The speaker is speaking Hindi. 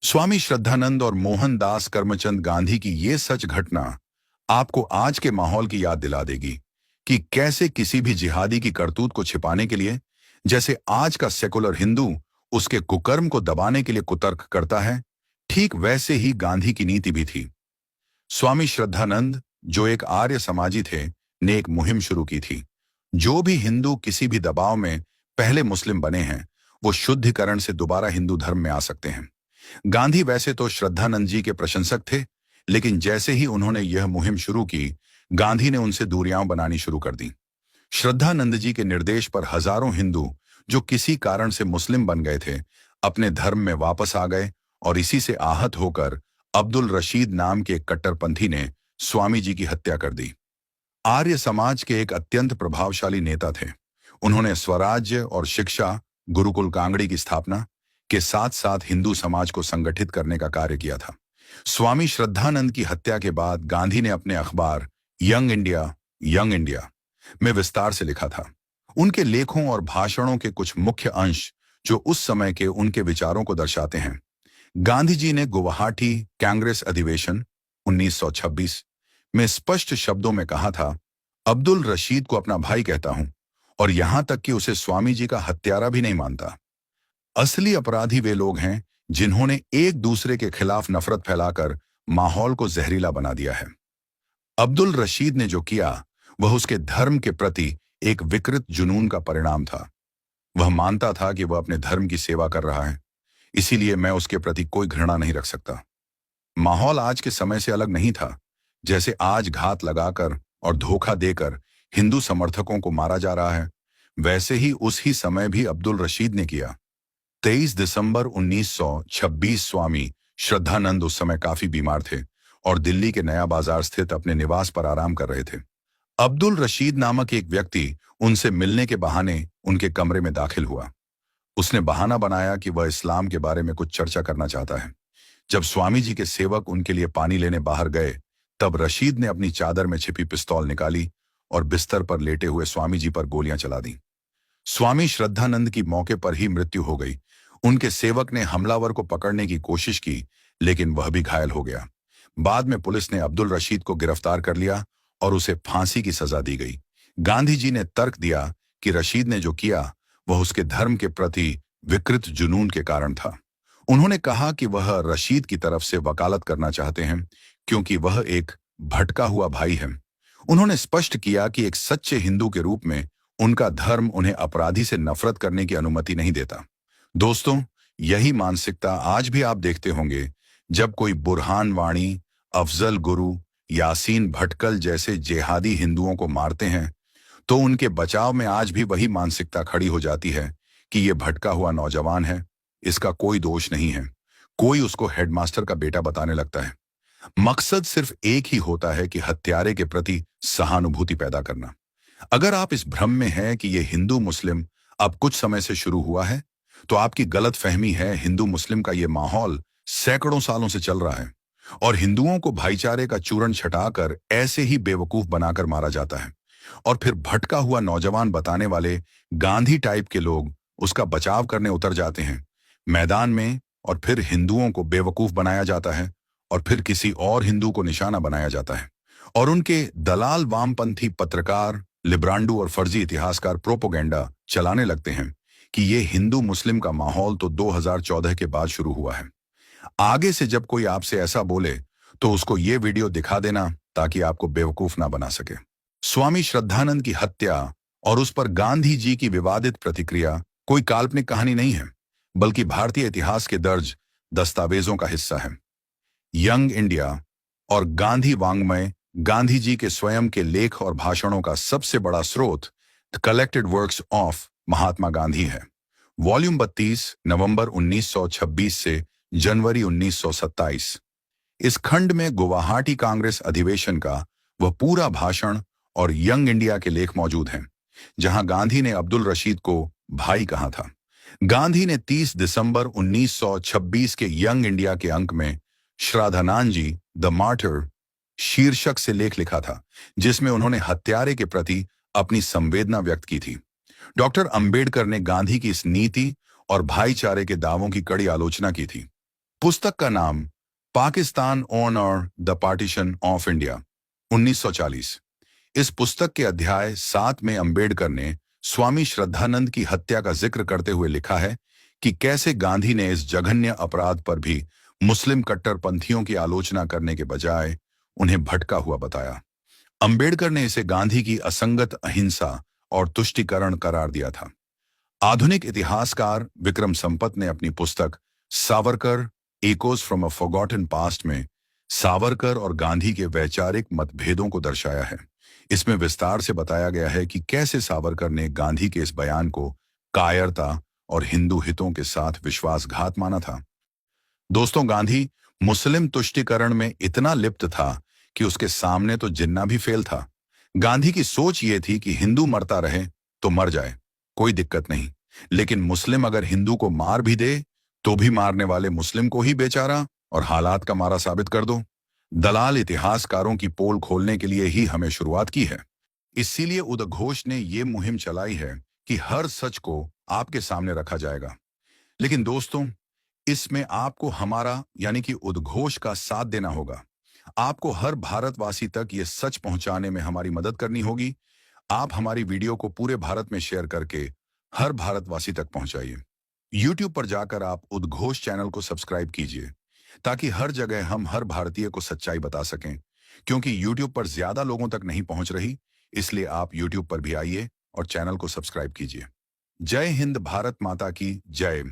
स्वामी श्रद्धानंद और मोहनदास करमचंद गांधी की ये सच घटना आपको आज के माहौल की याद दिला देगी कि कैसे किसी भी जिहादी की करतूत को छिपाने के लिए, जैसे आज का सेकुलर हिंदू उसके कुकर्म को दबाने के लिए कुतर्क करता है, ठीक वैसे ही गांधी की नीति भी थी। स्वामी श्रद्धानंद, जो एक आर्य समाजी थे, ने एक मुहिम शुरू की थी। जो भी हिंदू किसी भी दबाव में पहले मुस्लिम बने हैं, वो शुद्धिकरण से दोबारा हिंदू धर्म में आ सकते हैं। गांधी वैसे तो श्रद्धानंद जी के प्रशंसक थे, लेकिन जैसे ही उन्होंने यह मुहिम शुरू की, गांधी ने उनसे दूरियां बनानी शुरू कर दी। श्रद्धानंद जी के निर्देश पर हजारों हिंदू जो किसी कारण से मुस्लिम बन गए थे, अपने धर्म में वापस आ गए और इसी से आहत होकर अब्दुल रशीद नाम के एक कट्टरपंथी ने स्वामी जी की हत्या कर दी। आर्य समाज के एक अत्यंत प्रभावशाली नेता थे। उन्होंने स्वराज्य और शिक्षा गुरुकुल कांगड़ी की स्थापना के साथ साथ हिंदू समाज को संगठित करने का कार्य किया था। स्वामी श्रद्धानंद की हत्या के बाद गांधी ने अपने अखबार यंग इंडिया में विस्तार से लिखा था। उनके लेखों और भाषणों के कुछ मुख्य अंश जो उस समय के उनके विचारों को दर्शाते हैं। गांधी जी ने गुवाहाटी कांग्रेस अधिवेशन 1926 में स्पष्ट शब्दों में कहा था, अब्दुल रशीद को अपना भाई कहता हूं और यहां तक कि उसे स्वामी जी का हत्यारा भी नहीं मानता। असली अपराधी वे लोग हैं जिन्होंने एक दूसरे के खिलाफ नफरत फैलाकर माहौल को जहरीला बना दिया है। अब्दुल रशीद ने जो किया वह उसके धर्म के प्रति एक विकृत जुनून का परिणाम था। वह मानता था कि वह अपने धर्म की सेवा कर रहा है, इसीलिए मैं उसके प्रति कोई घृणा नहीं रख सकता। माहौल आज के समय से अलग नहीं था। जैसे आज घात लगाकर और धोखा देकर हिंदू समर्थकों को मारा जा रहा है, वैसे ही उस ही समय भी अब्दुल रशीद ने किया। 23 दिसंबर 1926 स्वामी श्रद्धानंद उस समय काफी बीमार थे और दिल्ली के नया बाजार स्थित अपने निवास पर आराम कर रहे थे। अब्दुल रशीद नामक एक व्यक्ति उनसे मिलने के बहाने उनके कमरे में दाखिल हुआ। उसने बहाना बनाया कि वह इस्लाम के बारे में कुछ चर्चा करना चाहता है। जब स्वामी जी के सेवक उनके लिए पानी लेने बाहर गए, तब रशीद ने अपनी चादर में छिपी पिस्तौल निकाली और बिस्तर पर लेटे हुए स्वामी जी पर गोलियां चला दी। स्वामी श्रद्धानंद की मौके पर ही मृत्यु हो गई। उनके सेवक ने हमलावर को पकड़ने की कोशिश की, लेकिन वह भी घायल हो गया। बाद में पुलिस ने अब्दुल रशीद को गिरफ्तार कर लिया और उसे फांसी की सजा दी गई। गांधी जी ने तर्क दिया कि रशीद ने जो किया वह उसके धर्म के प्रति विकृत जुनून के कारण था। उन्होंने कहा कि वह रशीद की तरफ से वकालत करना चाहते हैं क्योंकि वह एक भटका हुआ भाई है। उन्होंने स्पष्ट किया कि एक सच्चे हिंदू के रूप में उनका धर्म उन्हें अपराधी से नफरत करने की अनुमति नहीं देता। दोस्तों, यही मानसिकता आज भी आप देखते होंगे जब कोई बुरहान वाणी, अफजल गुरु, यासीन भटकल जैसे जेहादी हिंदुओं को मारते हैं, तो उनके बचाव में आज भी वही मानसिकता खड़ी हो जाती है कि ये भटका हुआ नौजवान है, इसका कोई दोष नहीं है। कोई उसको हेडमास्टर का बेटा बताने लगता है। मकसद सिर्फ एक ही होता है कि हत्यारे के प्रति सहानुभूति पैदा करना। अगर आप इस भ्रम में हैं कि ये हिंदू मुस्लिम अब कुछ समय से शुरू हुआ है, तो आपकी गलत फहमी है। हिंदू मुस्लिम का ये माहौल सैकड़ों सालों से चल रहा है और हिंदुओं को भाईचारे का चूर्ण छटाकर ऐसे ही बेवकूफ बनाकर मारा जाता है और फिर भटका हुआ नौजवान बताने वाले गांधी टाइप के लोग उसका बचाव करने उतर जाते हैं मैदान में, और फिर हिंदुओं को बेवकूफ बनाया जाता है और फिर किसी और हिंदू को निशाना बनाया जाता है और उनके दलाल वामपंथी पत्रकार, लिब्रांडू और फर्जी इतिहासकार प्रोपोगेंडा चलाने लगते हैं कि ये हिंदू मुस्लिम का माहौल तो 2014 के बाद शुरू हुआ है। आगे से जब कोई आपसे ऐसा बोले तो उसको ये वीडियो दिखा देना ताकि आपको बेवकूफ ना बना सके। स्वामी श्रद्धानंद की हत्या और उस पर गांधी जी की विवादित प्रतिक्रिया कोई काल्पनिक कहानी नहीं है, बल्कि भारतीय इतिहास के दर्ज दस्तावेजों का हिस्सा है। यंग इंडिया और गांधी वांग्मय गांधी जी के स्वयं के लेख और भाषणों का सबसे बड़ा स्रोत the collected works of Mahatma Gandhi है। वॉल्यूम 32, नवंबर 1926 से जनवरी 1927। इस खंड में गुवाहाटी कांग्रेस अधिवेशन का वह पूरा भाषण और यंग इंडिया के लेख मौजूद हैं, जहां गांधी ने अब्दुल रशीद को भाई कहा था। गांधी ने 30 दिसंबर 1926 के यंग इंडिया के अंक में श्रद्धानंद जी द मार्टर शीर्षक से लेख लिखा था, जिसमें उन्होंने हत्यारे के प्रति अपनी संवेदना व्यक्त की थी। डॉक्टर अंबेडकर ने गांधी की इस नीति और भाईचारे के दावों की कड़ी आलोचना की थी। पुस्तक का नाम पाकिस्तान ऑन और द पार्टीशन ऑफ इंडिया 1940। इस पुस्तक के अध्याय 7 में अंबेडकर ने स्वामी श्रद्धानंद की हत्या का जिक्र करते हुए लिखा है कि कैसे गांधी ने इस जघन्य अपराध पर भी मुस्लिम कट्टरपंथियों की आलोचना करने के बजाय उन्हें भटका हुआ बताया। अंबेडकर ने इसे गांधी की असंगत अहिंसा और तुष्टीकरण करार दिया था। आधुनिक इतिहासकार विक्रम संपत ने अपनी पुस्तक Savarkar echoes from a forgotten past में सावरकर और गांधी के वैचारिक मतभेदों को दर्शाया है। इसमें विस्तार से बताया गया है कि कैसे सावरकर ने गांधी के इस बयान को कायरता और हिंदू हितों के साथ विश्वासघात माना था। दोस्तों, गांधी मुस्लिम तुष्टीकरण में इतना लिप्त था कि उसके सामने तो जिन्ना भी फेल था। गांधी की सोच ये थी कि हिंदू मरता रहे तो मर जाए, कोई दिक्कत नहीं, लेकिन मुस्लिम अगर हिंदू को मार भी दे तो भी मारने वाले मुस्लिम को ही बेचारा और हालात का मारा साबित कर दो। दलाल इतिहासकारों की पोल खोलने के लिए ही हमें शुरुआत की है। इसीलिए उदघोष ने ये मुहिम चलाई है कि हर सच को आपके सामने रखा जाएगा। लेकिन दोस्तों, इसमें आपको हमारा यानी कि उद्घोष का साथ देना होगा। आपको हर भारतवासी तक ये सच पहुंचाने में हमारी मदद करनी होगी। आप हमारी वीडियो को पूरे भारत में शेयर करके हर भारतवासी तक पहुंचाइए। YouTube पर जाकर आप उद्घोष चैनल को सब्सक्राइब कीजिए ताकि हर जगह हम हर भारतीय को सच्चाई बता सकें। क्योंकि YouTube पर ज्यादा लोगों तक नहीं पहुंच रही, इसलिए आप YouTube पर भी आइए और चैनल को सब्सक्राइब कीजिए। जय हिंद, भारत माता की जय।